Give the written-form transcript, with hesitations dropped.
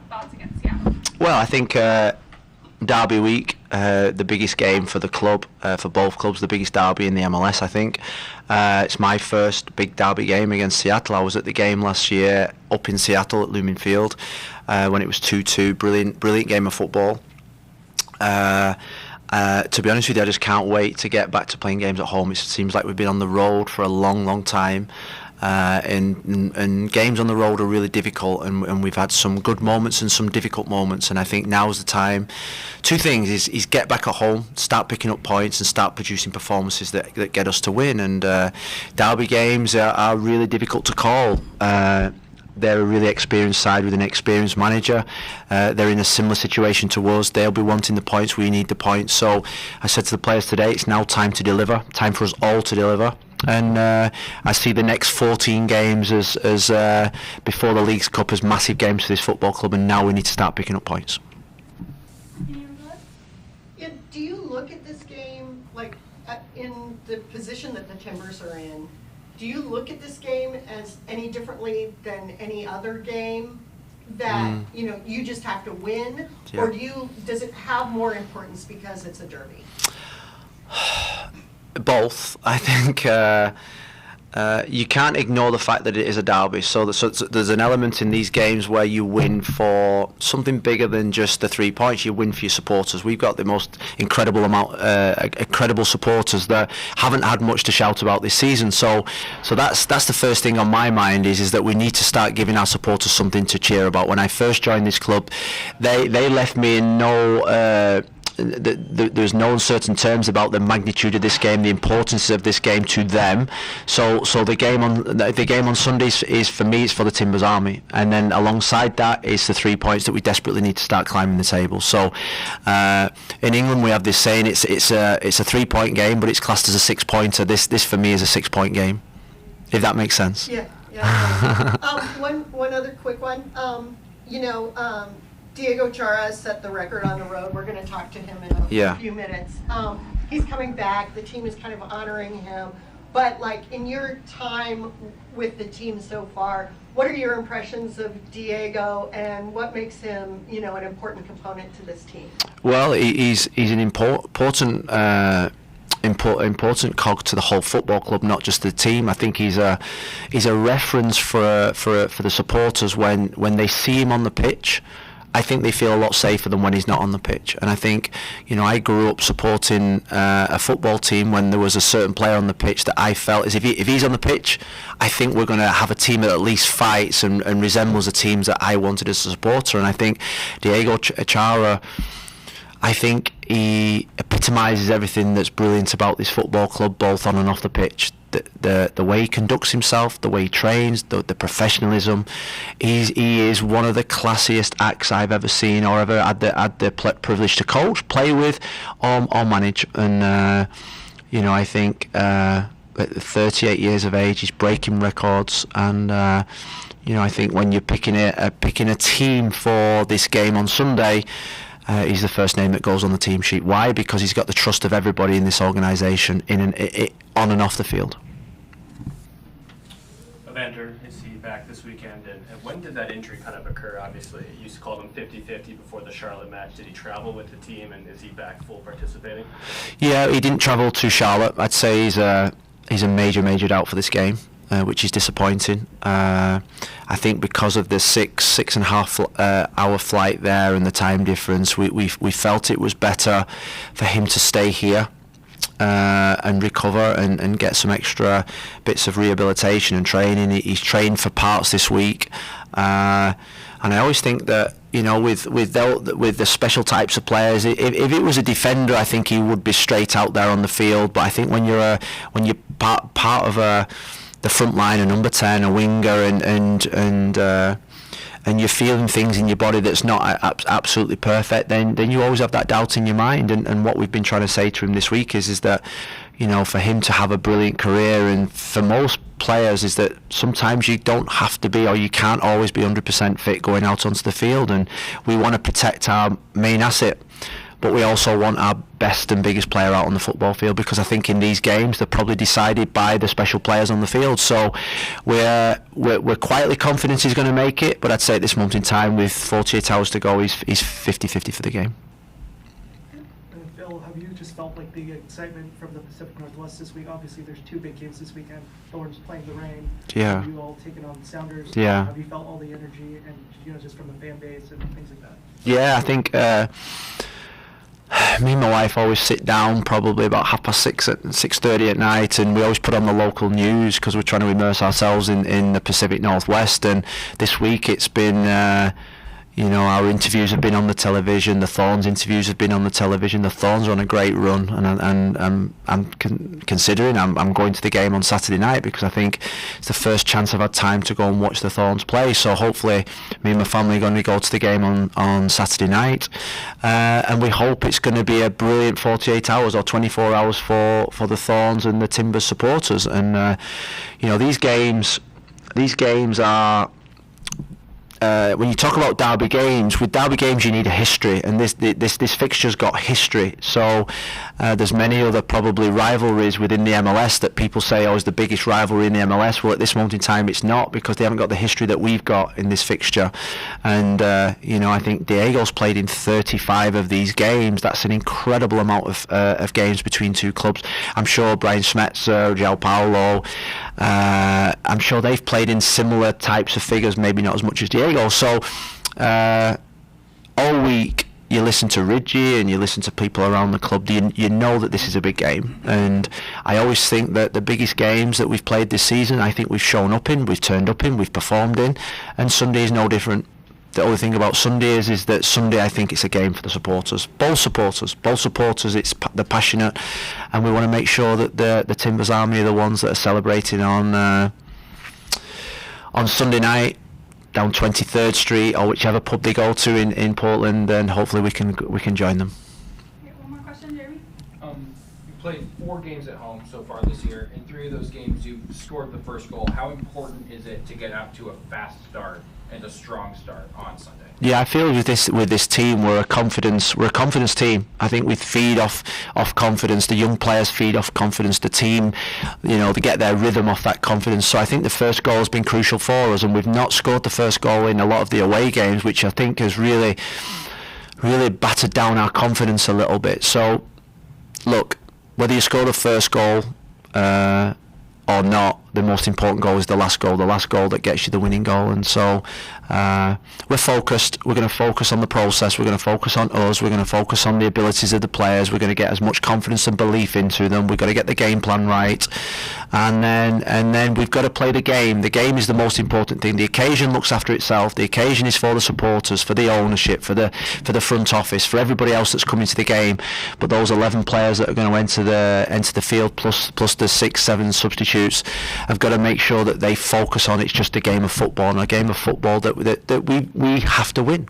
thoughts against Seattle? Well, I think Derby week, the biggest game for the club, for both clubs, the biggest derby in the MLS, I think. It's my first big derby game against Seattle. I was at the game last year up in Seattle at Lumen Field when it was 2-2. Brilliant game of football. To be honest with you, I just can't wait to get back to playing games at home. It seems like we've been on the road for a long time. And games on the road are really difficult, and we've had some good moments and some difficult moments, and I think now's the time. Two things is get back at home, start picking up points and start producing performances that get us to win, and derby games are really difficult to call. They're a really experienced side with an experienced manager. They're in a similar situation to us. They'll be wanting the points, we need the points. So I said to the players today, it's now time to deliver, time for us all to deliver. And I see the next 14 games as before the Leagues Cup as massive games for this football club, and now we need to start picking up points. Yeah, do you look at this game, like in the position that the Timbers are in, do you look at this game as any differently than any other game that you just have to win, or does it have more importance because it's a derby? Both. I think you can't ignore the fact that it is a derby. So there's an element in these games where you win for something bigger than just the 3 points. You win for your supporters. We've got the most incredible supporters that haven't had much to shout about this season. So that's the first thing on my mind is that we need to start giving our supporters something to cheer about. When I first joined this club, they left me in no. There's no uncertain terms about the magnitude of this game, the importance of this game to them. So the game on Sundays is for me. It's for the Timbers Army, and then alongside that is the 3 points that we desperately need to start climbing the table. So in England we have this saying: it's a 3-point game, but it's classed as a 6-pointer. This for me is a 6-point game, if that makes sense. Yeah. One other quick one. Diego Chara set the record on the road. We're going to talk to him in a few minutes. He's coming back. The team is kind of honoring him. But in your time with the team so far, what are your impressions of Diego, and what makes him, an important component to this team? Well, he's an important cog to the whole football club, not just the team. I think he's a reference for the supporters when they see him on the pitch. I think they feel a lot safer than when he's not on the pitch. And I think, I grew up supporting a football team when there was a certain player on the pitch that I felt is if he's on the pitch, I think we're going to have a team that at least fights and resembles the teams that I wanted as a supporter. And I think Diego Chara, I think he epitomises everything that's brilliant about this football club, both on and off the pitch. The way he conducts himself, the way he trains, the professionalism. He is one of the classiest acts I've ever seen or ever had the privilege to coach, play with, or manage. And I think at 38 years of age, he's breaking records. And I think when you're picking a team for this game on Sunday, he's the first name that goes on the team sheet. Why? Because he's got the trust of everybody in this organisation on and off the field. Evander, is he back this weekend? And when did that injury kind of occur? Obviously, you used to call him 50-50 before the Charlotte match. Did he travel with the team, and is he back full participating? Yeah, he didn't travel to Charlotte. I'd say he's a major doubt for this game. Which is disappointing. I think because of the 6.5 hour flight there and the time difference, we felt it was better for him to stay here and recover and get some extra bits of rehabilitation and training. He's trained for parts this week, and I always think that with the special types of players, if it was a defender, I think he would be straight out there on the field. But I think when you're part of the front line, a number 10, a winger, and you're feeling things in your body that's not absolutely perfect, then you always have that doubt in your mind. And what we've been trying to say to him this week is that, for him to have a brilliant career, and for most players, is that sometimes you don't have to be, or you can't always be 100% fit going out onto the field. And we want to protect our main asset. but we also want our best and biggest player out on the football field, because I think in these games they're probably decided by the special players on the field. So we're quietly confident he's going to make it, but I'd say at this moment in time, with 48 hours to go, he's 50-50 for the game. Phil, have you just felt like the excitement from the Pacific Northwest this week? Obviously, there's 2 big games this weekend. Thorns playing the rain. Yeah. You all taking on Sounders. Yeah. Have you felt all the energy and just from the fan base and things like that? Yeah, I think me and my wife always sit down probably about 6:30 at 6:30 at night, and we always put on the local news because we're trying to immerse ourselves in the Pacific Northwest. And this week it's been our interviews have been on the television. The Thorns interviews have been on the television. The Thorns are on a great run, and I'm considering I'm going to the game on Saturday night, because I think it's the first chance I've had time to go and watch the Thorns play. So hopefully me and my family are going to go to the game on Saturday night, and we hope it's going to be a brilliant 48 hours or 24 hours for the Thorns and the Timbers supporters. And these games are. When you talk about derby games, with derby games you need a history, and this fixture's got history. So there's many other probably rivalries within the MLS that people say is the biggest rivalry in the MLS. Well, at this moment in time it's not, because they haven't got the history that we've got in this fixture. And I think Diego's played in 35 of these games. That's an incredible amount of games between 2 clubs. I'm sure Brian Smetzer, João Paulo, I'm sure they've played in similar types of figures, maybe not as much as Diego. So all week you listen to Ridgie and you listen to people around the club, you know that this is a big game. And I always think that the biggest games that we've played this season, I think we've shown up in, we've turned up in, we've performed in, and Sunday is no different. The only thing about Sunday is that Sunday I think it's a game for the supporters, both supporters. They're passionate, and we want to make sure that the Timbers Army are the ones that are celebrating on Sunday night down 23rd Street or whichever pub they go to in Portland, and hopefully we can join them. Okay, one more question, Jeremy. You played 4 games at home so far this year. In 3 of those games, you've scored the first goal. How important is it to get out to a fast start and a strong start on Sunday? Yeah, I feel with this team we're a confidence team. I think we feed off confidence. The young players feed off confidence. The team, they get their rhythm off that confidence. So I think the first goal has been crucial for us, and we've not scored the first goal in a lot of the away games, which I think has really battered down our confidence a little bit. So look, whether you score the first goal or not, the most important goal is the last goal that gets you the winning goal. And so we're focused. We're going to focus on the process. We're going to focus on us. We're going to focus on the abilities of the players. We're going to get as much confidence and belief into them. We've got to get the game plan right, and then we've got to play the game. The game is the most important thing. The occasion looks after itself. The occasion is for the supporters, for the ownership, for the front office, for everybody else that's coming to the game. But those 11 players that are going to enter the field, plus the 6-7 substitutes, have got to make sure that they focus on it's just a game of football, and a game of football that we have to win.